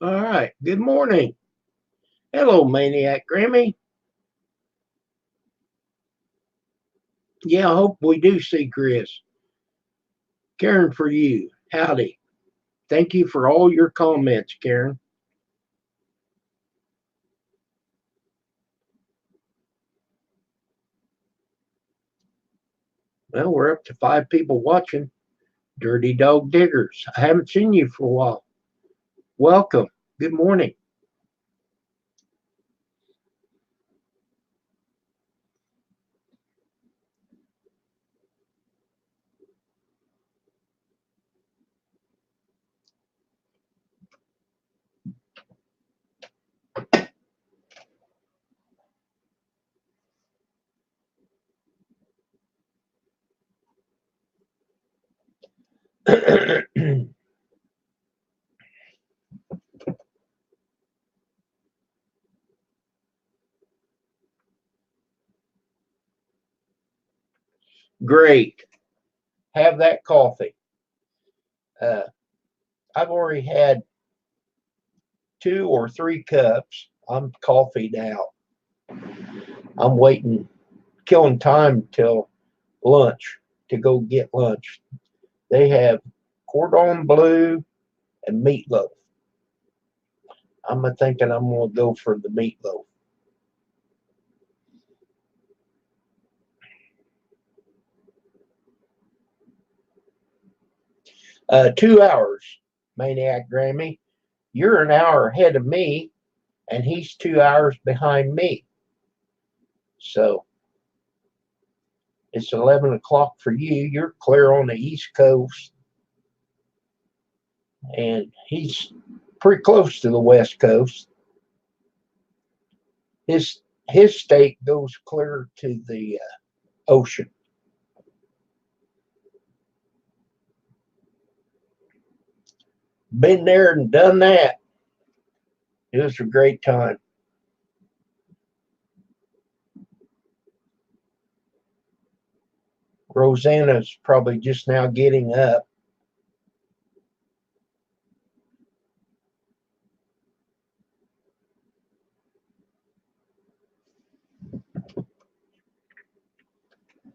All right. Good morning. Hello, Maniac Grammy. Yeah, I hope we do see Chris. Karen, for you. Howdy. Thank you for all your comments, Karen. Well, we're up to 5 people watching. Dirty Dog Diggers. I haven't seen you for a while. Welcome. Good morning. Great. Have that coffee. Uh, I've already had 2 or 3 cups. I'm coffeeed out. I'm waiting, killing time till lunch to go get lunch. They have cordon bleu and meatloaf. I'm thinking I'm gonna go for the meatloaf. 2 hours, Maniac Grammy. You're an hour ahead of me, and he's 2 hours behind me. So it's 11 o'clock for you. You're clear on the East Coast, and he's pretty close to the West Coast. His state goes clear to the ocean. Been there and done that. It was a great time. Rosanna's probably just now getting up.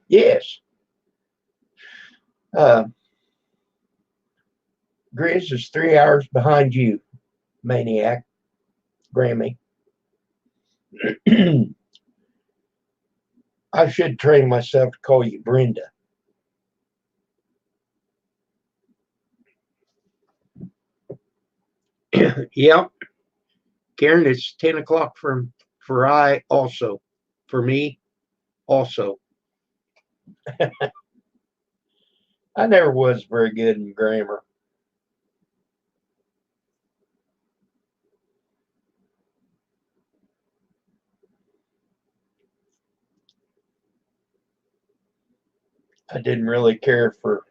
Yes. Uh, Grizz is 3 hours behind you, Maniac Grammy. I should train myself to call you Brenda. Yep. Karen, it's 10 o'clock for I also. For me, also. I never was very good in grammar. I didn't really care for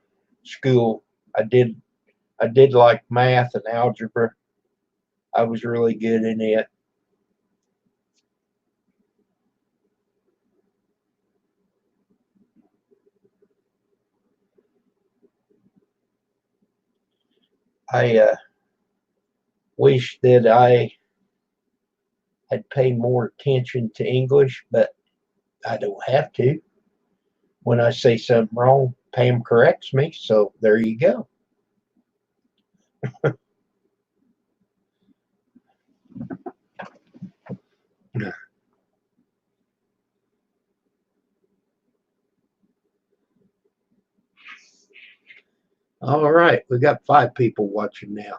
school. I did I did like math and algebra. I was really good in it. I wish that I had paid more attention to English, but I don't have to. When I say something wrong, Pam corrects me. So there you go. All right. We got 5 people watching now.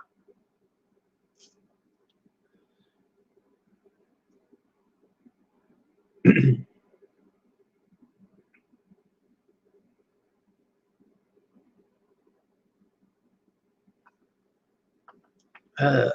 uh,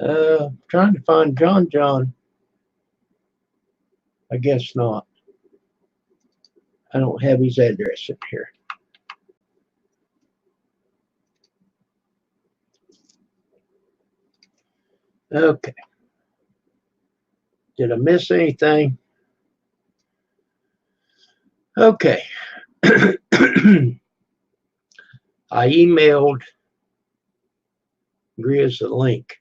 Trying to find John. I guess not. I don't have his address up here. Okay. Did I miss anything? Okay. I emailed Grizz the link.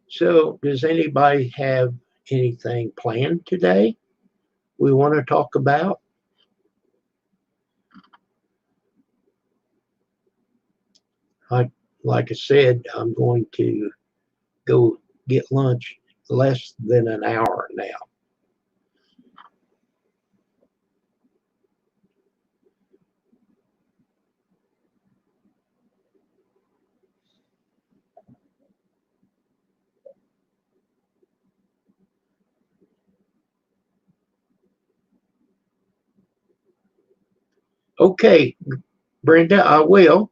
So, does anybody have anything planned today we want to talk about? Like I said, I'm going to go get lunch less than an hour now. Okay, Brenda, I will.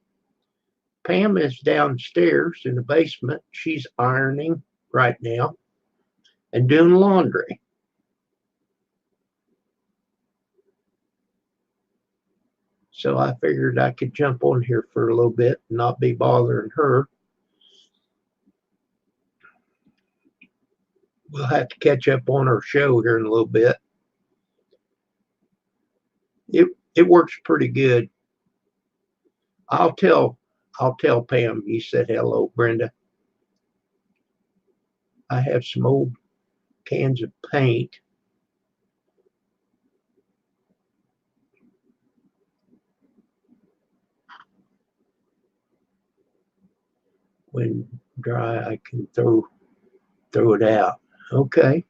Pam is downstairs in the basement. She's ironing right now and doing laundry. So I figured I could jump on here for a little bit and not be bothering her. We'll have to catch up on our show here in a little bit. It works pretty good. I'll tell Pam you said hello, Brenda. I have some old cans of paint. When dry, I can throw it out. Okay.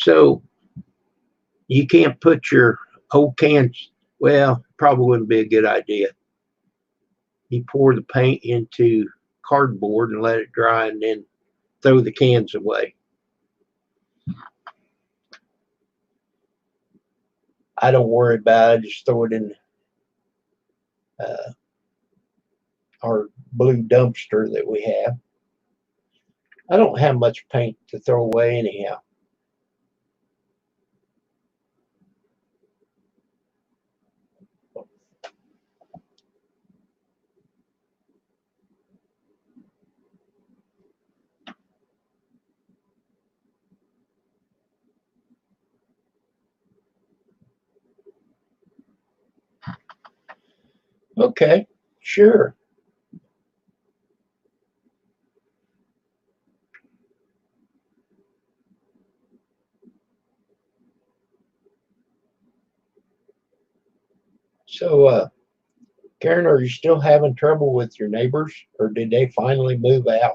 So you can't put your old cans. Well, probably wouldn't be a good idea. You pour the paint into cardboard and let it dry, and then throw the cans away. I don't worry about it. I just throw it in uh, our blue dumpster that we have. I don't have much paint to throw away anyhow. Okay, sure. So, Karen, are you still having trouble with your neighbors, or did they finally move out?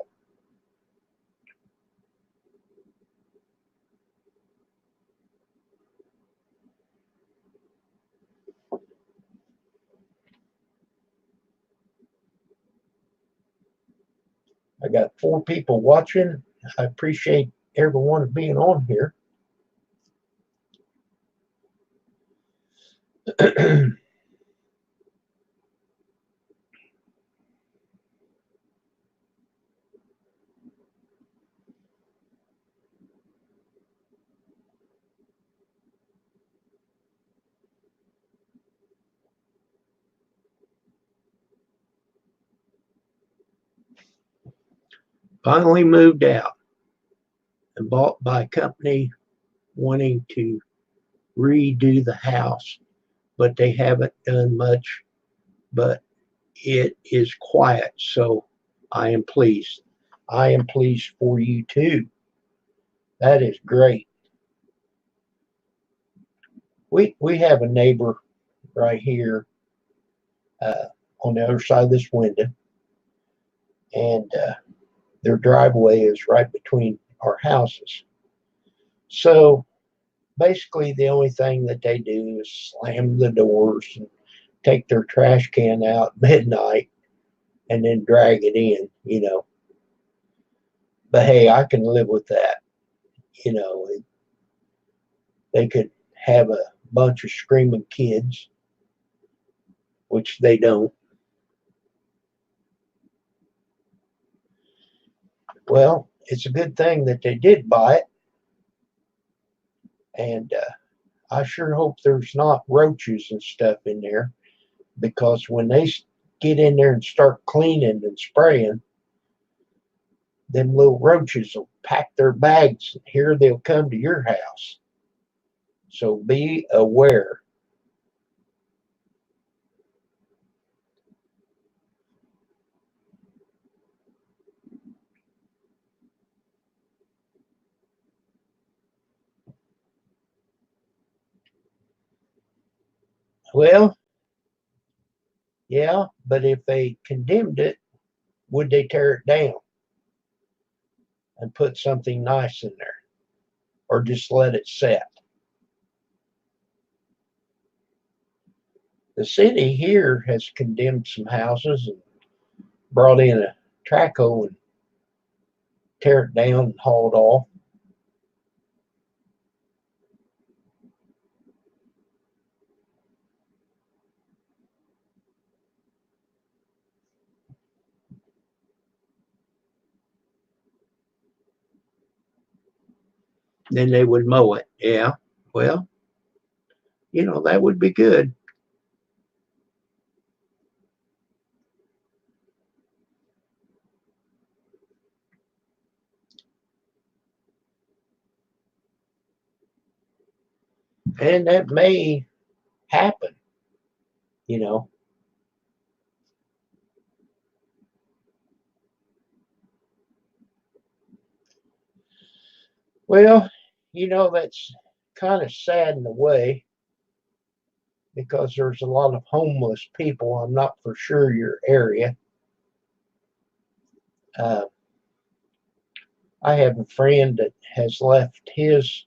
I got 4 people watching. I appreciate everyone being on here. Finally moved out and bought by a company wanting to redo the house, but they haven't done much, but it is quiet, so I am pleased. I am pleased for you too. That is great. We have a neighbor right here uh, on the other side of this window, and their driveway is right between our houses. So basically the only thing that they do is slam the doors and take their trash can out midnight and then drag it in. But hey, I can live with that. You know, they could have a bunch of screaming kids, which they don't. Well, it's a good thing that they did buy it, and I sure hope there's not roaches and stuff in there, because when they get in there and start cleaning and spraying, them little roaches will pack their bags. Here they'll come to your house. So be aware. Well, yeah, but if they condemned it, would they tear it down and put something nice in there, or just let it set? The city here has condemned some houses and brought in a trackhoe and tear it down and haul it off. Then they would mow it. Yeah. Well, that would be good. And that may happen, you know. Well, that's kind of sad in a way, because there's a lot of homeless people. I'm not for sure your area. Uh, I have a friend that has left his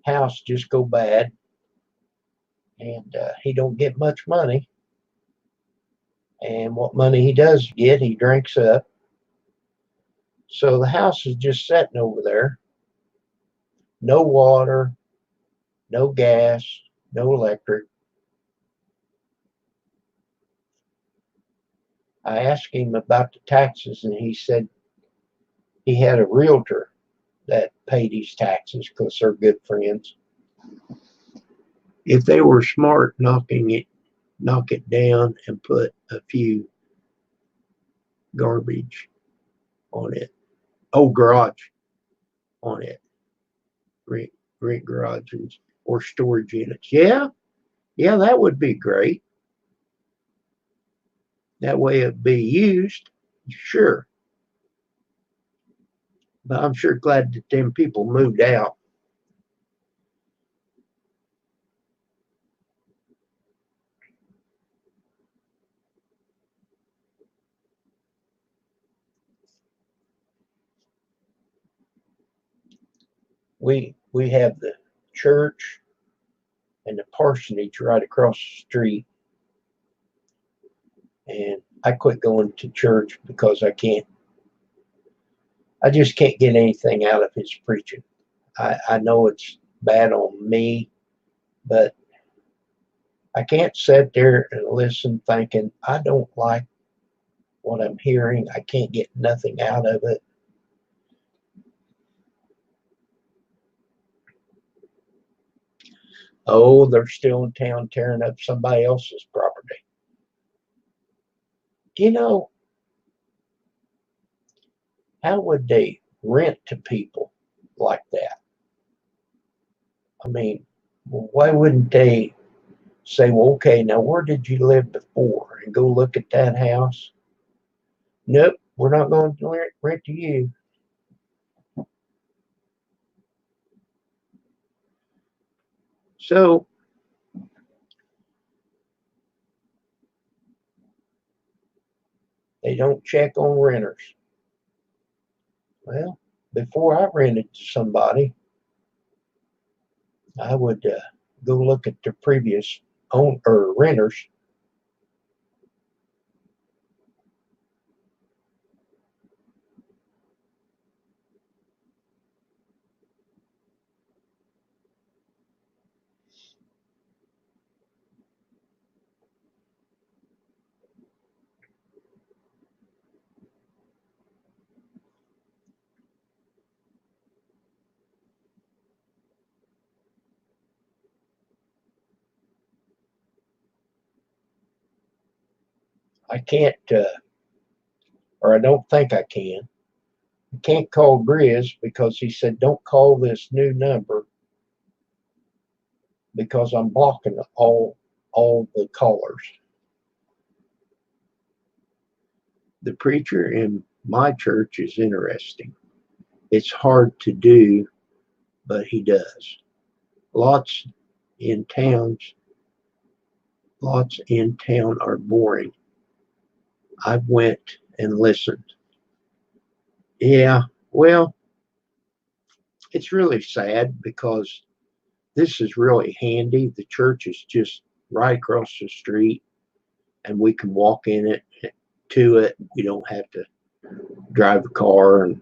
house just go bad, and he don't get much money. And what money he does get, he drinks up. So the house is just sitting over there. No water, no gas, no electric. I asked him about the taxes, and he said he had a realtor that paid his taxes because they're good friends. If they were smart, knock it down and put a few garbage on it. Oh, garage on it. Rent, rent garages or storage units. Yeah, yeah, that would be great. That way it'd be used. Sure. But I'm sure glad that them people moved out. We have the church and the parsonage right across the street, and I quit going to church because I just can't get anything out of his preaching. I know it's bad on me, but I can't sit there and listen thinking I don't like what I'm hearing. I can't get nothing out of it. Oh, they're still in town tearing up somebody else's property. You know, how would they rent to people like that? I mean, why wouldn't they say, well, okay, now where did you live before? And go look at that house? Nope, we're not going to rent to you. So they don't check on renters. Well, before I rented to somebody, I would go look at the previous own or renters. I can't, or I don't think I can. I can't call Grizz because he said don't call this new number because I'm blocking all the callers. The preacher in my church is interesting. It's hard to do, but he does. Lots in towns, lots in town are boring. I went and listened. Yeah, well, it's really sad because this is really handy. The church is just right across the street, and we can walk in it to it. We don't have to drive a car. And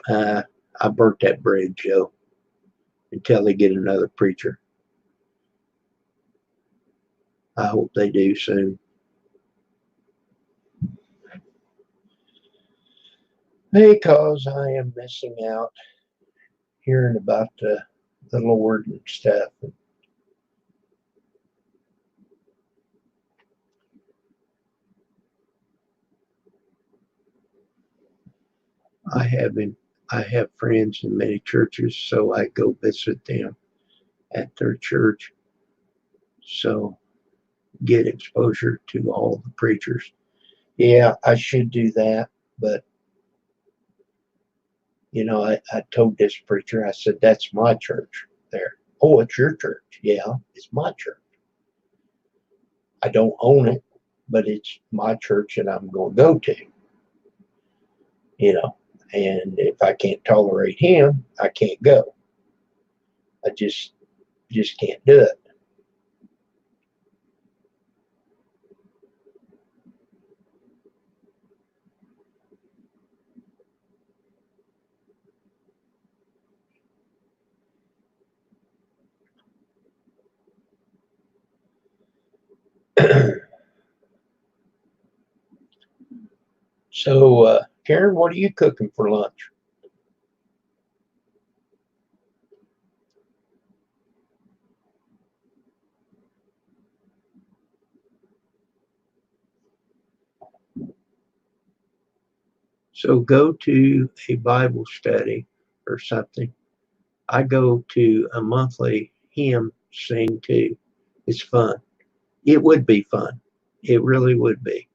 uh, I burnt that bridge, Joe, until they get another preacher. I hope they do soon. Because I am missing out hearing about the Lord and stuff. I have been, I have friends in many churches, so I go visit them at their church. So get exposure to all the preachers. Yeah, I should do that, but I told this preacher, I said, that's my church there. Oh, it's your church. Yeah, it's my church. I don't own it, but it's my church and I'm going to go to, you know. And if I can't tolerate him, I can't go. I just can't do it. So, Karen, what are you cooking for lunch? So, go to a Bible study or something. I go to a monthly hymn sing too. It's fun. It would be fun. It really would be.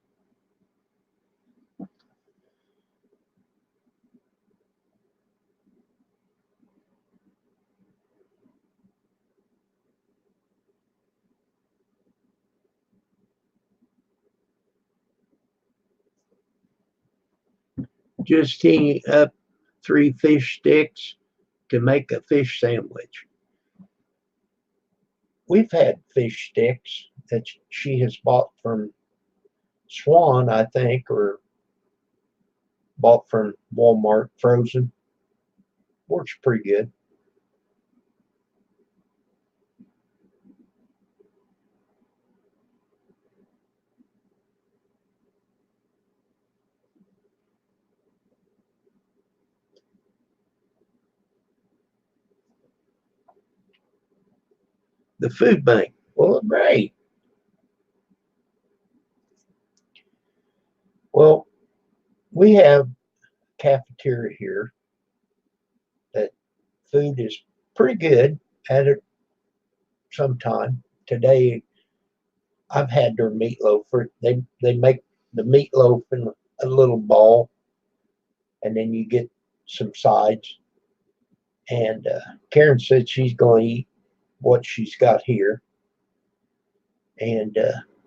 Just heating up 3 fish sticks to make a fish sandwich. We've had fish sticks that she has bought from Swan, I think, or bought from Walmart frozen. Works pretty good. The food bank. Well, great. Well, we have a cafeteria here that food is pretty good at it sometime. Today, I've had their meatloaf. They make the meatloaf in a little ball, and then you get some sides. And Karen said she's going to eat what she's got here. And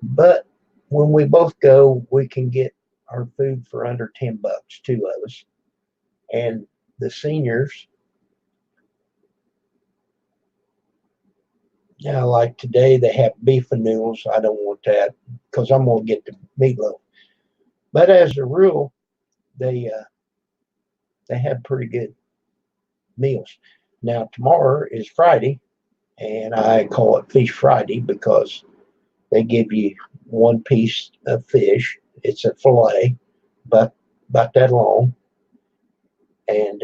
but when we both go, we can get our food for under $10, two of us. And the seniors Now, like today, they have beef and noodles. I don't want that because I'm going to get the meatloaf. But as a rule, they uh, they have pretty good meals. Now, tomorrow is Friday, and I call it Fish Friday because they give you one piece of fish. It's a fillet, but about that long. And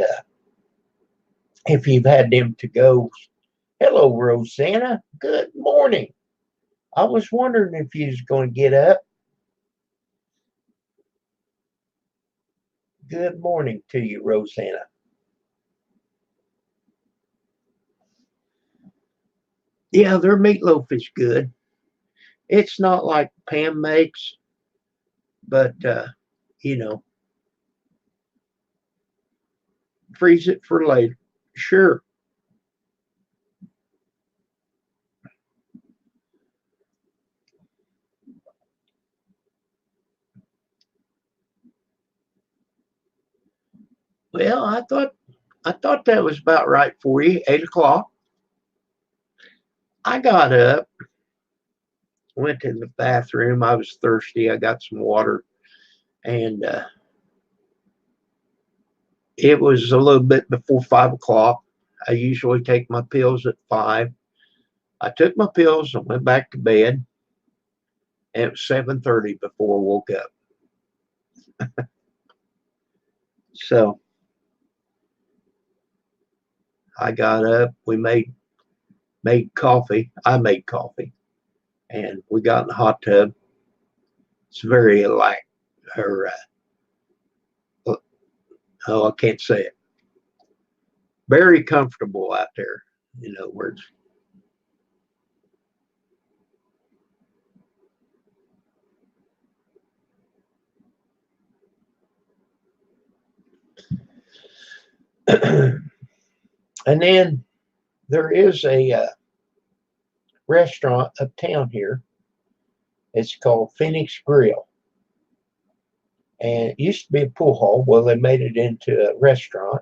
if you've had them to go, hello, Rosanna. Good morning. I was wondering if you was going to get up. Good morning to you, Rosanna. Yeah, their meatloaf is good. It's not like Pam makes, but you know, freeze it for later. Sure. Well, I thought that was about right for you. 8 o'clock. I got up, went to the bathroom. I was thirsty. I got some water, and it was a little bit before 5 o'clock. I usually take my pills at 5. I took my pills and went back to bed. And it was 7:30 before I woke up. So I got up. We made coffee. I made coffee, and we got in the hot tub. It's very like or oh, I can't say it. Very comfortable out there. In other words, and then there is a restaurant uptown here. It's called Phoenix Grill, and it used to be a pool hall. Well, they made it into a restaurant,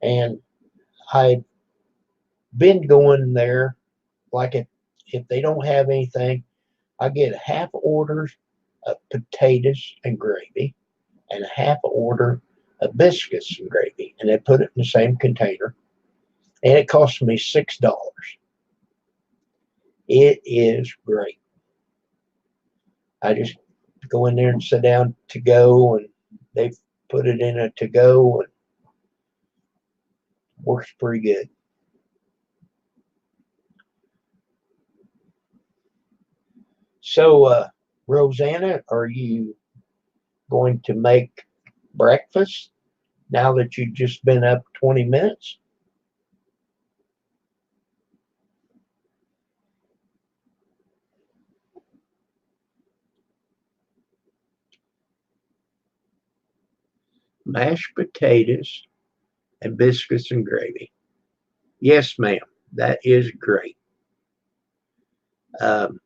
and I've been going there. Like if they don't have anything, I get a half order of potatoes and gravy, and a half order of biscuits and gravy, and they put it in the same container, and it cost me $6. It is great. I just go in there and sit down to go, and they put it in a to go, and works pretty good. So, Rosanna, are you going to make breakfast now that you've just been up 20 minutes? Mashed potatoes and biscuits and gravy. Yes, ma'am. That is great. Um,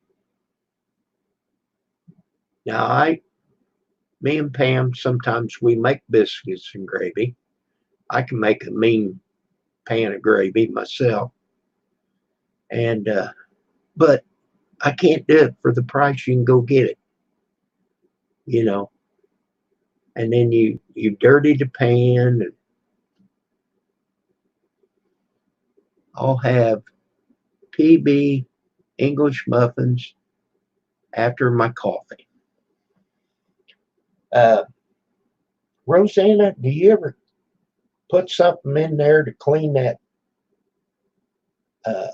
now, me and Pam, sometimes we make biscuits and gravy. I can make a mean pan of gravy myself, and but I can't do it for the price you can go get it. You know, and then you dirty the pan, and I'll have PB English muffins after my coffee. Uh, Rosanna, do you ever put something in there to clean that uh,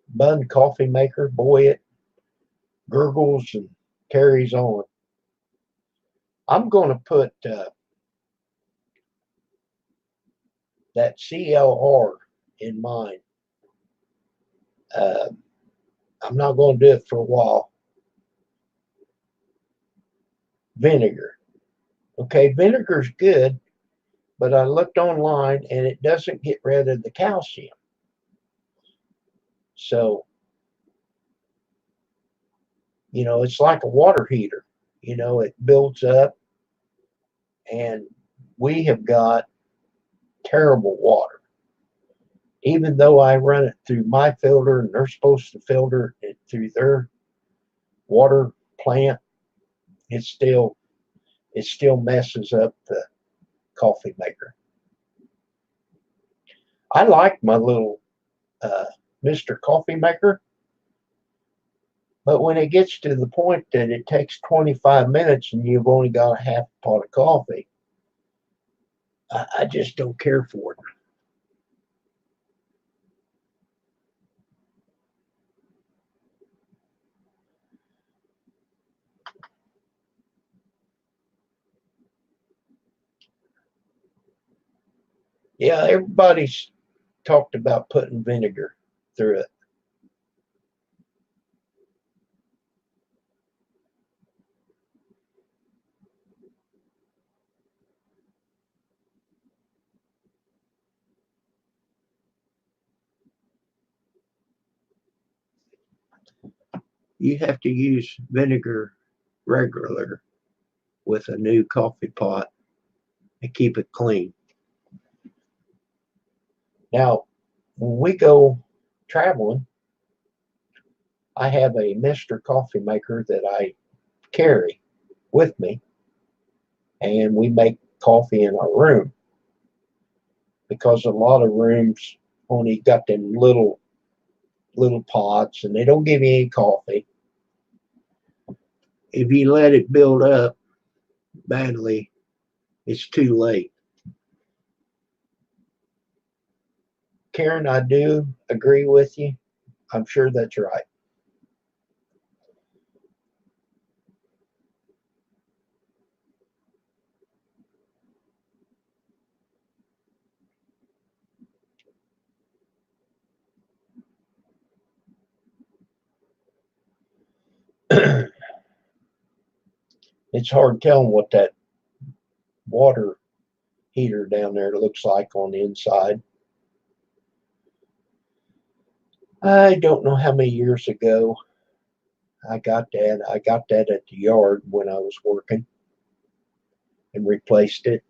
bun coffee maker? Boy, it gurgles and carries on. I'm going to put that CLR in mine. Uh, I'm not going to do it for a while. Vinegar. Okay, vinegar's good, but I looked online and it doesn't get rid of the calcium. So, it's like a water heater. It builds up, and we have got terrible water. Even though I run it through my filter and they're supposed to filter it through their water plant, it still messes up the coffee maker. I like my little Mr. Coffee Maker, but when it gets to the point that it takes 25 minutes and you've only got a half a pot of coffee, I just don't care for it. Yeah, everybody's talked about putting vinegar through it. You have to use vinegar regular with a new coffee pot and keep it clean. Now, when we go traveling, I have a Mr. Coffee Maker that I carry with me, and we make coffee in our room because a lot of rooms only got them little pots and they don't give you any coffee. If you let it build up badly, it's too late. Karen, I do agree with you. I'm sure that's right. It's hard telling what that water heater down there looks like on the inside. I don't know how many years ago I got that. I got that at the yard when I was working and replaced it.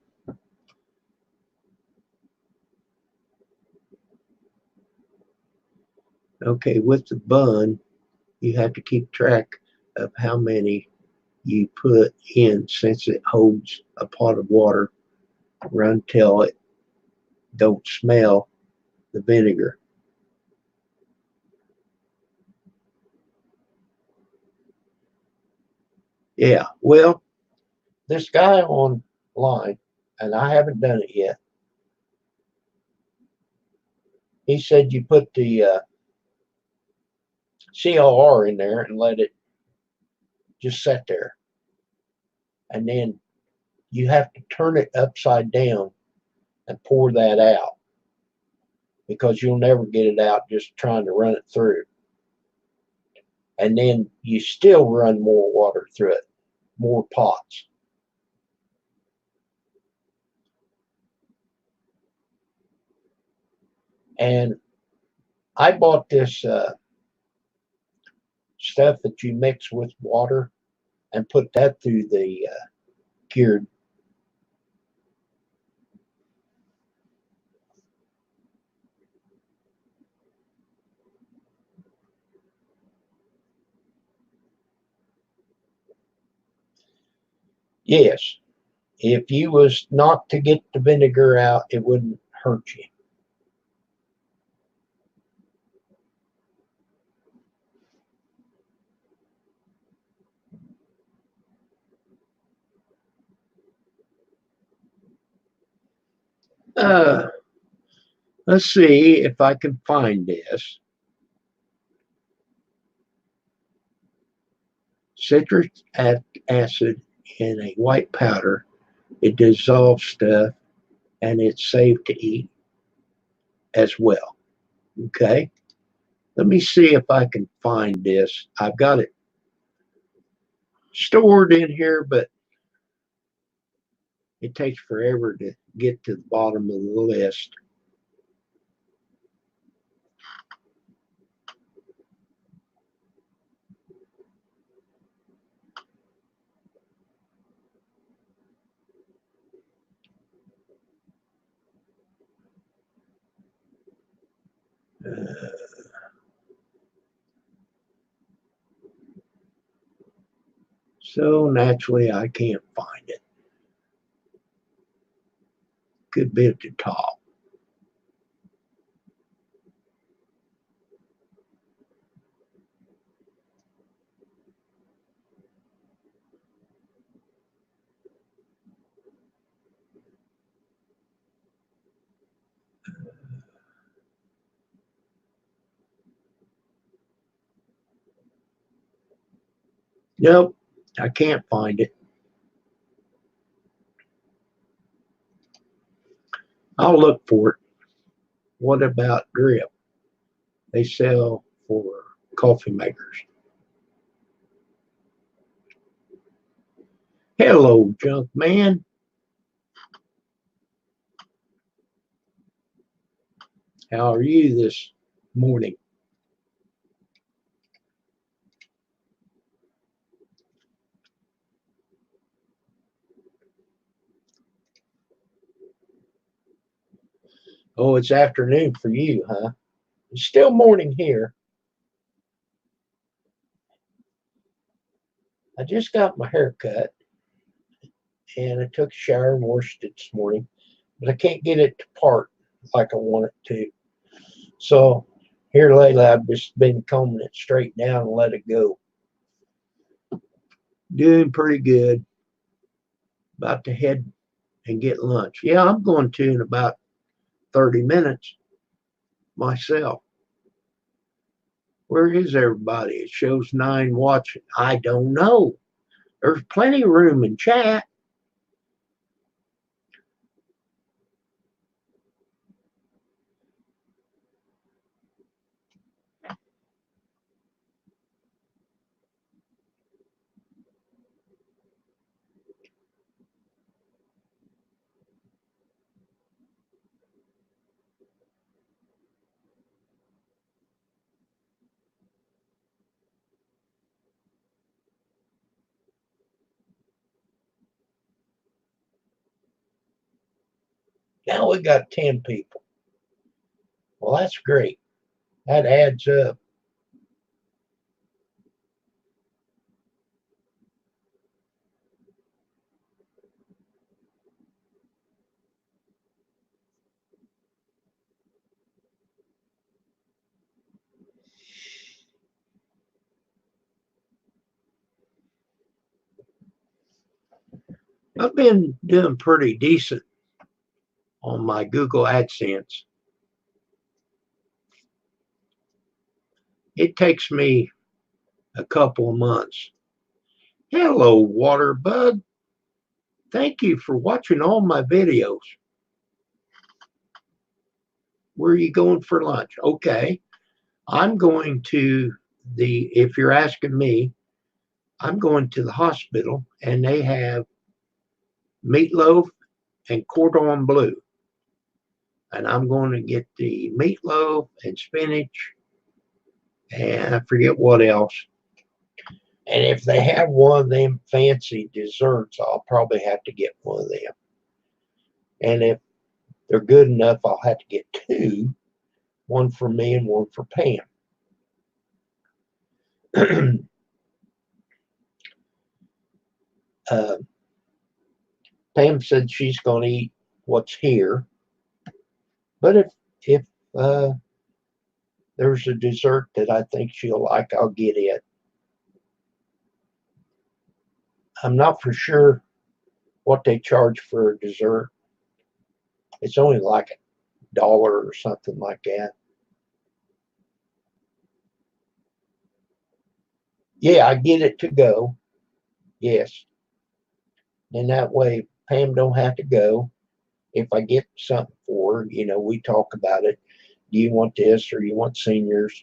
Okay, with the bun, you have to keep track of how many you put in since it holds a pot of water. Run till it don't smell the vinegar. Yeah, well, this guy online, and I haven't done it yet. He said you put the CLR in there and let it just sit there, and then you have to turn it upside down and pour that out because you'll never get it out just trying to run it through. And then you still run more water through it, more pots. And I bought this stuff that you mix with water and put that through the cured. Yes, if you was not to get the vinegar out, it wouldn't hurt you. Uh, let's see if I can find this. Citric acid in a white powder. It dissolves stuff and it's safe to eat as well. Okay. Let me see if I can find this. I've got it stored in here, but it takes forever to get to the bottom of the list. So naturally, I can't find it. Could be at the top. Nope, I can't find it. I'll look for it. What about drip? They sell for coffee makers. Hello, junk man. How are you this morning? Oh, it's afternoon for you, huh? It's still morning here. I just got my hair cut and I took a shower and washed it this morning, but I can't get it to part like I want it to. So here lately, I've just been combing it straight down and let it go. Doing pretty good. About to head and get lunch. Yeah, I'm going to in about 30 minutes myself. Where is everybody? It shows 9 watching. I don't know. There's plenty of room in chat. Now we got 10 people. Well, that's great. That adds up. I've been doing pretty decent on my Google AdSense. It takes me a couple of months. Hello, water bug. Thank you for watching all my videos. Where are you going for lunch? Okay. I'm going to if you're asking me, I'm going to the hospital and they have meatloaf and cordon bleu. And I'm going to get the meatloaf and spinach and I forget what else. And if they have one of them fancy desserts, I'll probably have to get one of them. And if they're good enough, I'll have to get 2, one for me and one for Pam. Pam said she's going to eat what's here, but if there's a dessert that I think she'll like, I'll get it. I'm not for sure what they charge for a dessert. It's only like $1 or something like that. Yeah, I get it to go. Yes. And that way Pam don't have to go. If I get something for her, we talk about it. Do you want this or you want seniors?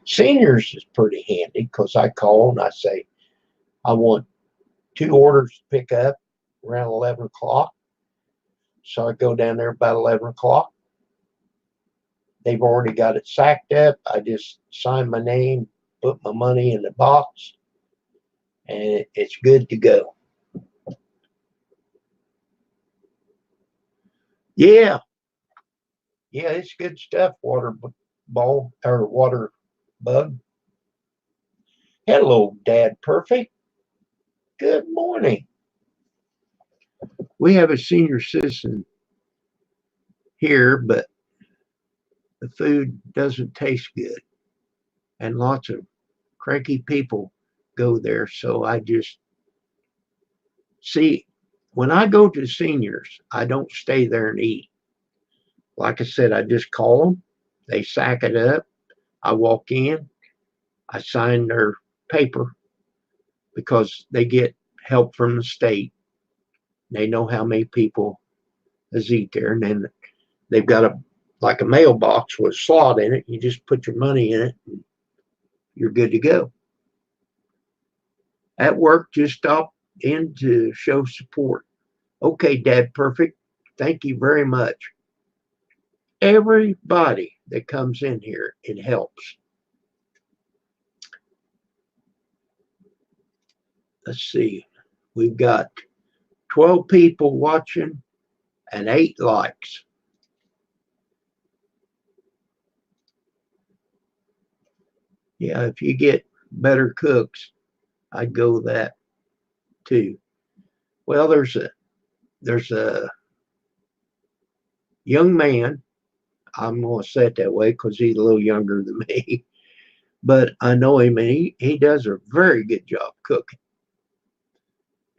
Seniors is pretty handy because I call and I say, I want 2 orders to pick up around 11 o'clock. So I go down there about 11 o'clock. They've already got it sacked up. I just sign my name, put my money in the box, and it's good to go. Yeah. Yeah, it's good stuff, water ball or water bug. Hello, Dad Perfect. Good morning. We have a senior citizen here, but the food doesn't taste good. And lots of cranky people go there. So I just see when I go to seniors, I don't stay there and eat. Like I said, I just call them, they sack it up. I walk in, I sign their paper because they get help from the state. They know how many people has eat there, and then they've got a mailbox with a slot in it. You just put your money in it, and you're good to go. At work, just stop in to show support. Okay, Dad Perfect. Thank you very much. Everybody that comes in here, it helps. Let's see. We've got 12 people watching and 8 likes. Yeah, if you get better cooks, I'd go that too. Well, there's a young man. I'm going to say it that way because he's a little younger than me, but I know him, and he does a very good job cooking.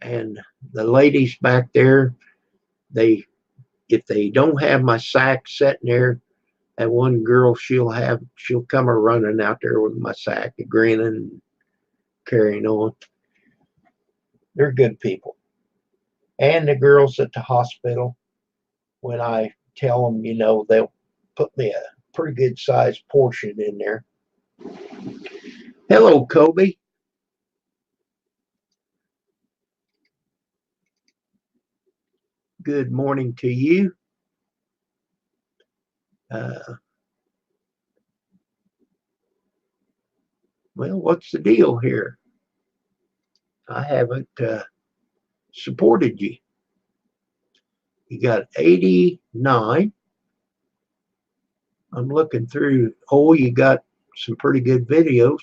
And the ladies back there, they if they don't have my sack sitting there, that one girl she'll come a running out there with my sack, grinning, carrying on. They're good people. And the girls at the hospital, when I tell them, they'll put me a pretty good sized portion in there. Hello, Kobe. Good morning to you. Uh, well, what's the deal here? I haven't supported you. You got 89. I'm looking through. Oh, you got some pretty good videos.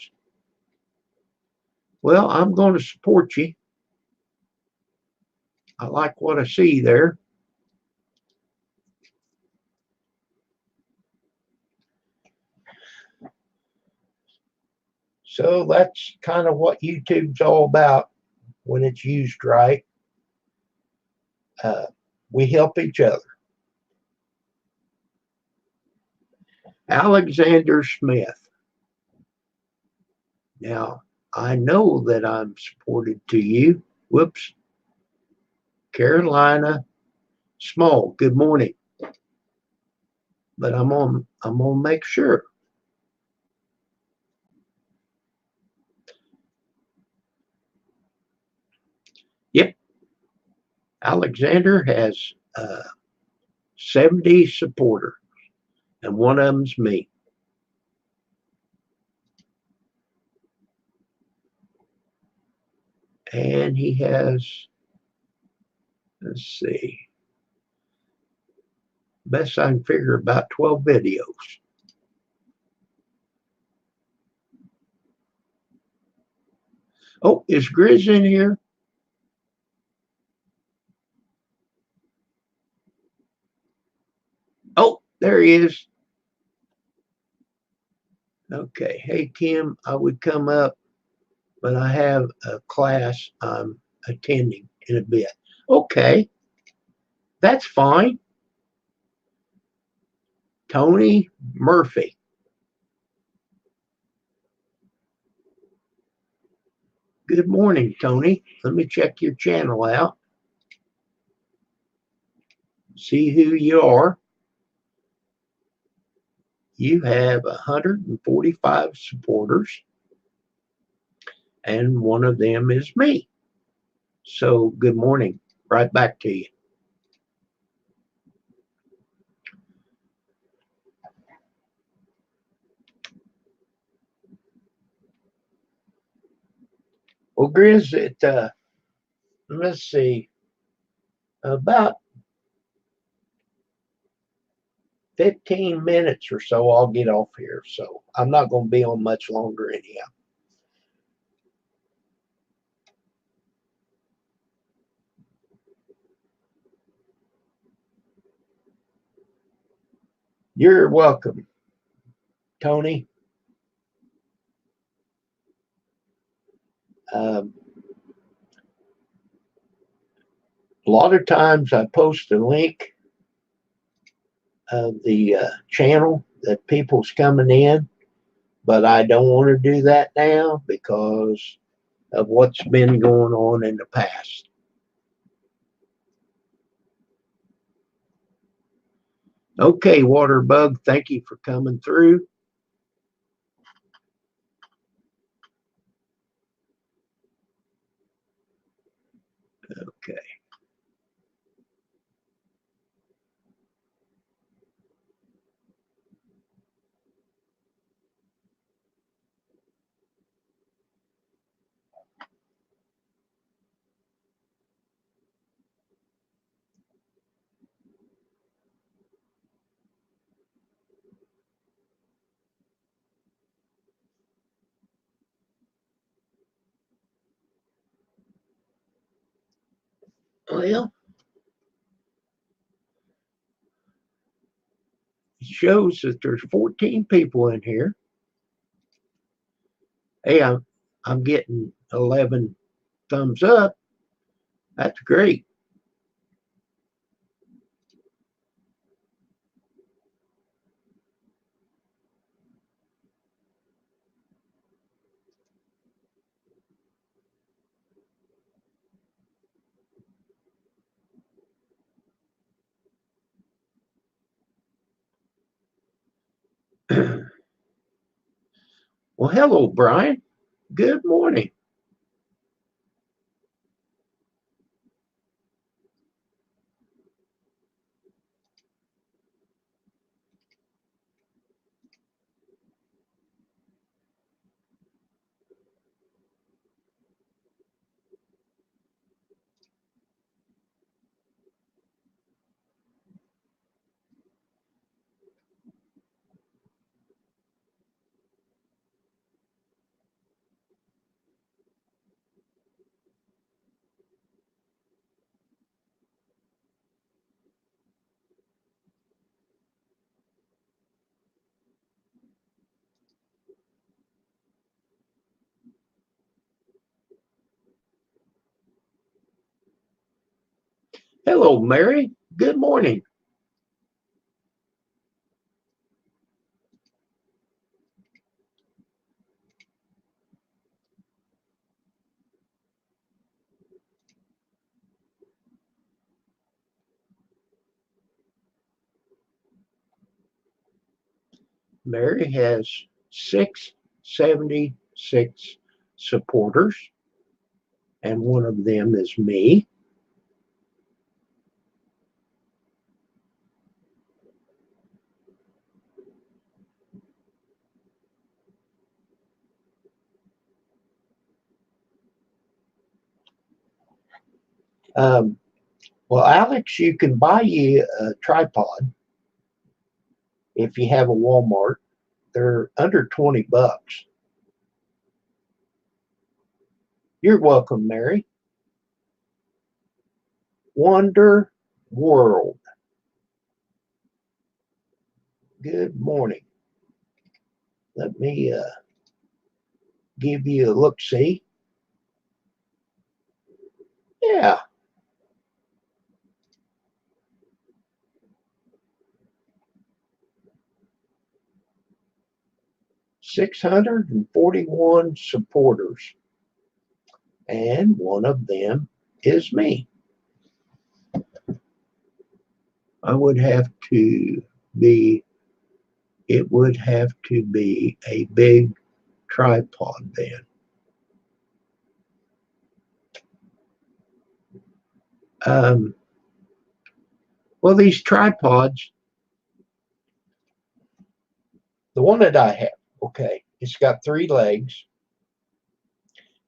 Well, I'm going to support you. I like what I see there. So that's kind of what YouTube's all about when it's used right. Uh, we help each other. Alexander Smith. Now, I know that I'm supported to you. Whoops. Carolina Small. Good morning. But I'm gonna make sure. Yep. Alexander has 70 supporters, and one of them's me. And he has, let's see, best I can figure, about 12 videos. Oh, is Grizz in here? Oh, there he is. Okay. Hey, Kim, I would come up, but I have a class I'm attending in a bit. Okay. That's fine. Tony Murphy. Good morning, Tony. Let me check your channel out. See who you are. You have 145 supporters, and one of them is me. So, good morning. Right back to you. Well, Grizz, let's see, about 15 minutes or so, I'll get off here. So I'm not going to be on much longer anyhow. You're welcome, Tony. A lot of times I post a link of the channel that people's coming in, but I don't want to do that now because of what's been going on in the past. Okay, Waterbug, thank you for coming through. Okay. Well, it shows that there's 14 people in here. Hey, I'm getting 11 thumbs up. That's great. Well, hello, Brian. Good morning. Hello, Mary. Good morning. Mary has 676 supporters, and one of them is me. Um, well, Alex, you can buy you a tripod if you have a Walmart. They're under 20 bucks. You're welcome, Mary. Wonder World. Good morning. Let me give you a look see. Yeah. $641 supporters, and one of them is me. I would have to be, it would have to be a big tripod then. Um, well, these tripods, the one that I have, okay, it's got 3 legs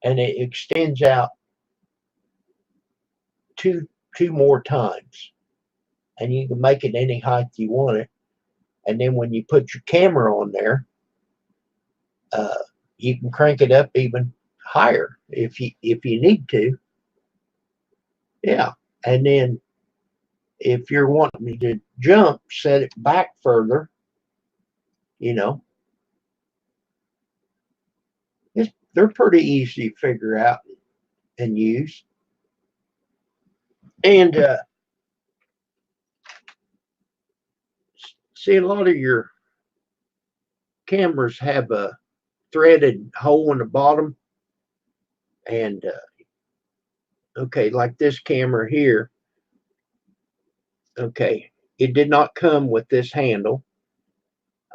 and it extends out two more times, and you can make it any height you want it. And then when you put your camera on there, uh, you can crank it up even higher if you need to. Yeah, and then if you're wanting to jump, set it back further, You know, they're pretty easy to figure out and use. And see, a lot of your cameras have a threaded hole in the bottom. And okay, like this camera here, okay, it did not come with this handle.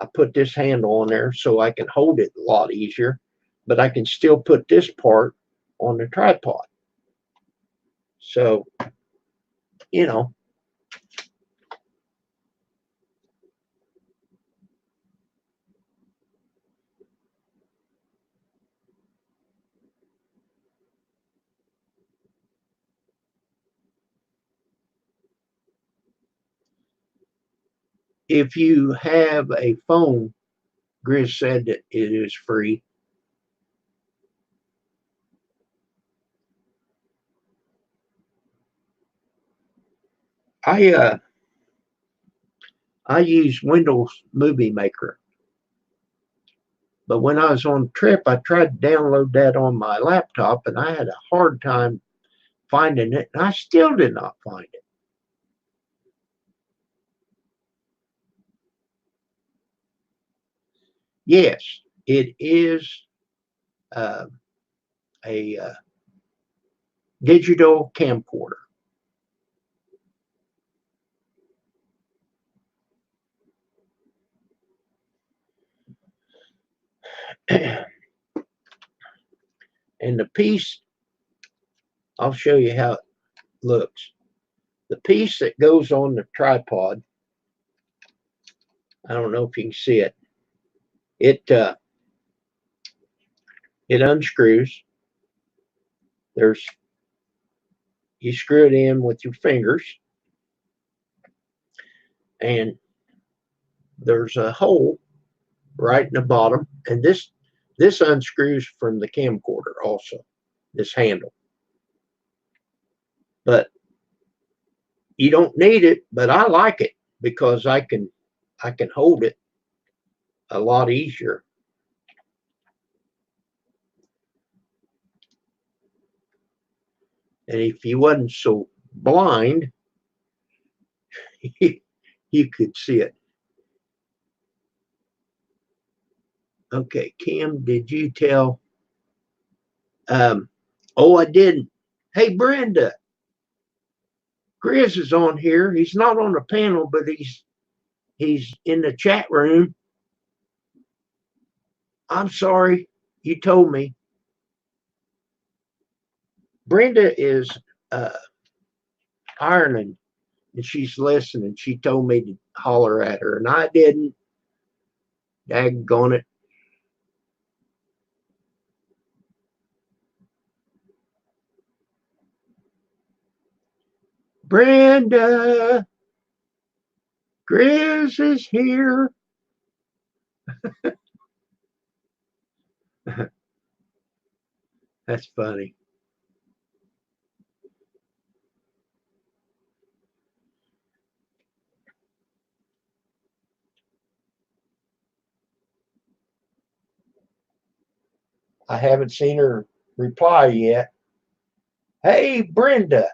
I put this handle on there so I can hold it a lot easier, but I can still put this part on the tripod. So, you know, if you have a phone, Grizz said that it is free. I use Windows Movie Maker, but when I was on a trip, I tried to download that on my laptop, and I had a hard time finding it, and I still did not find it. Yes, it is uh, a digital camcorder. And the piece, I'll show you how it looks. The piece that goes on the tripod, I don't know if you can see it. It unscrews. You screw it in with your fingers, and there's a hole right in the bottom, and this unscrews from the camcorder also, this handle. But you don't need it, but I like it because I can hold it a lot easier. And if you wasn't so blind, you could see it. Okay, Kim, did you tell? Oh, I didn't. Hey, Brenda, Grizz is on here. He's not on the panel, but he's in the chat room. I'm sorry, you told me. Brenda is ironing, and she's listening. She told me to holler at her, and I didn't. Daggone it. Brenda, Grizz is here. That's funny. I haven't seen her reply yet. Hey, Brenda.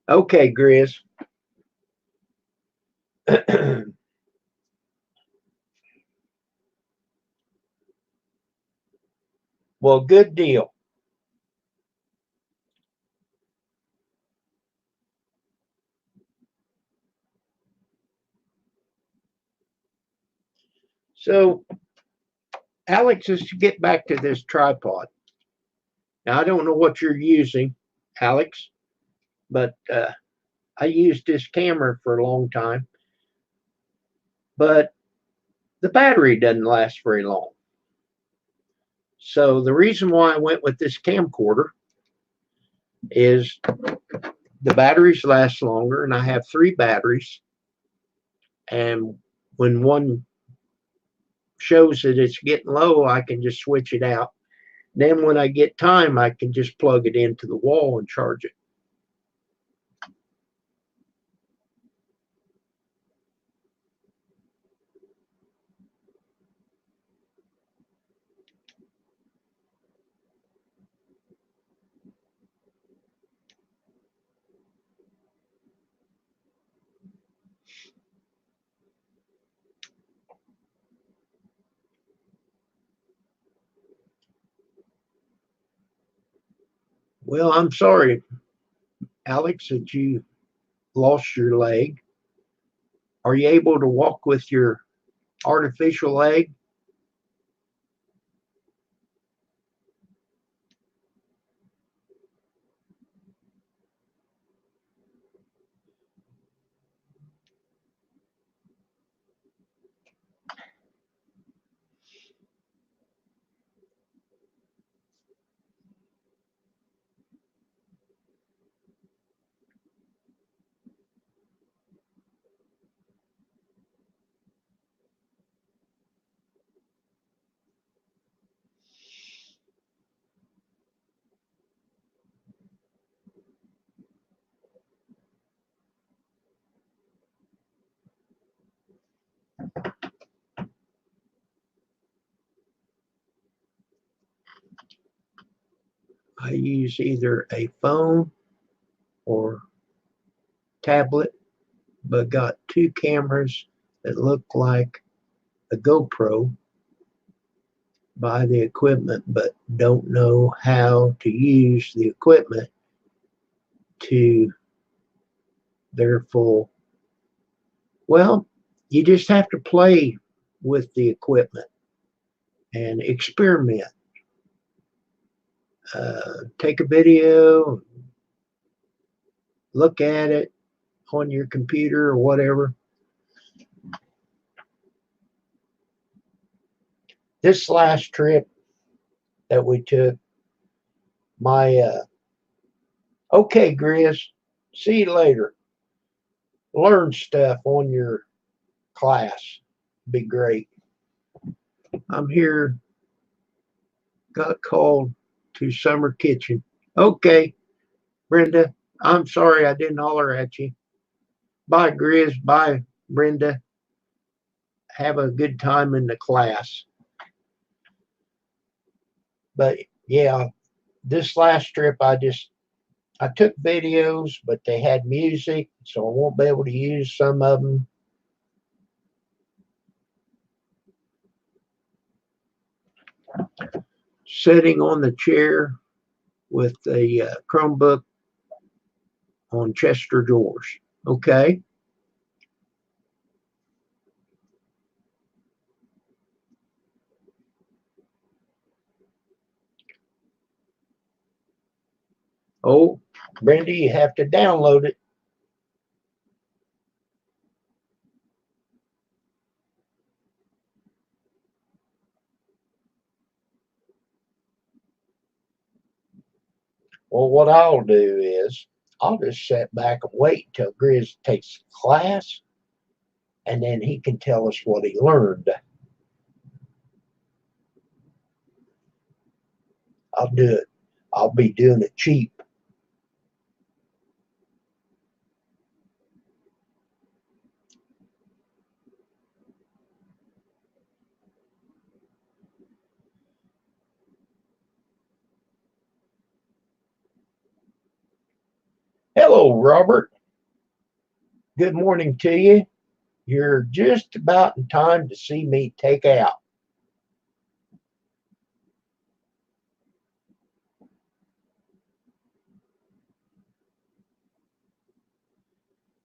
Okay, Grizz. Well, good deal. So, Alex, is to get back to this tripod. Now, I don't know what you're using, Alex, but I used this camera for a long time, but the battery doesn't last very long. So, the reason why I went with this camcorder is the batteries last longer, and I have 3 batteries. And when one shows that it's getting low, I can just switch it out. Then when I get time, I can just plug it into the wall and charge it. Well, I'm sorry, Alex, that you lost your leg. Are you able to walk with your artificial leg? I use either a phone or tablet, but got two cameras that look like a GoPro. Buy the equipment, but don't know how to use the equipment to their full. Well, you just have to play with the equipment and experiment. Take a video, look at it on your computer or whatever. This last trip that we took, my okay, Grizz, see you later. Learn stuff on your class. Be great. I'm here. Got called to summer kitchen. Okay, Brenda. I'm sorry I didn't holler at you. Bye, Grizz. Bye, Brenda. Have a good time in the class. But yeah, this last trip I took videos, but they had music, so I won't be able to use some of them. Sitting on the chair with the Chromebook on Chester drawers. Okay. Oh, Brenda, you have to download it. Well, what I'll do is I'll just sit back and wait till Grizz takes class, and then he can tell us what he learned. I'll do it. I'll be doing it cheap. Hello, Robert. Good morning to you. You're just about in time to see me take out.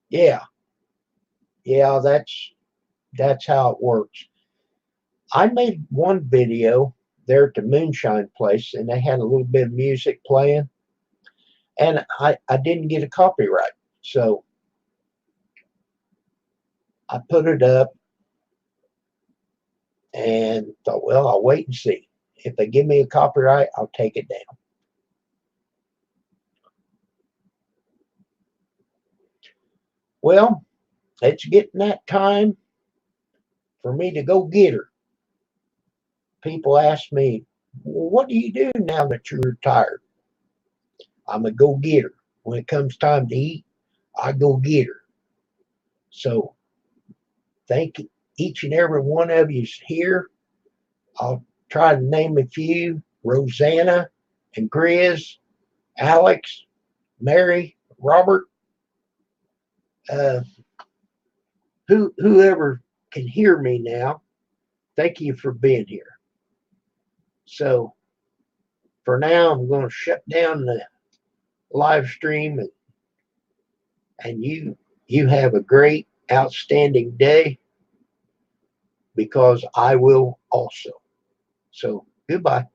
Yeah, yeah, that's how it works. I made one video there at the moonshine place, and they had a little bit of music playing, and I didn't get a copyright, so I put it up and thought, well, I'll wait and see. If they give me a copyright, I'll take it down. Well, it's getting that time for me to go get her. People ask me, Well, what do you do now that you're retired? I'm a go-getter. When it comes time to eat, I go get her. So thank each and every one of you here. I'll try to name a few: Rosanna and Grizz, Alex, Mary, Robert, uh, whoever can hear me now. Thank you for being here. So for now, I'm going to shut down the live stream, and you have a great, outstanding day, because I will also. So goodbye.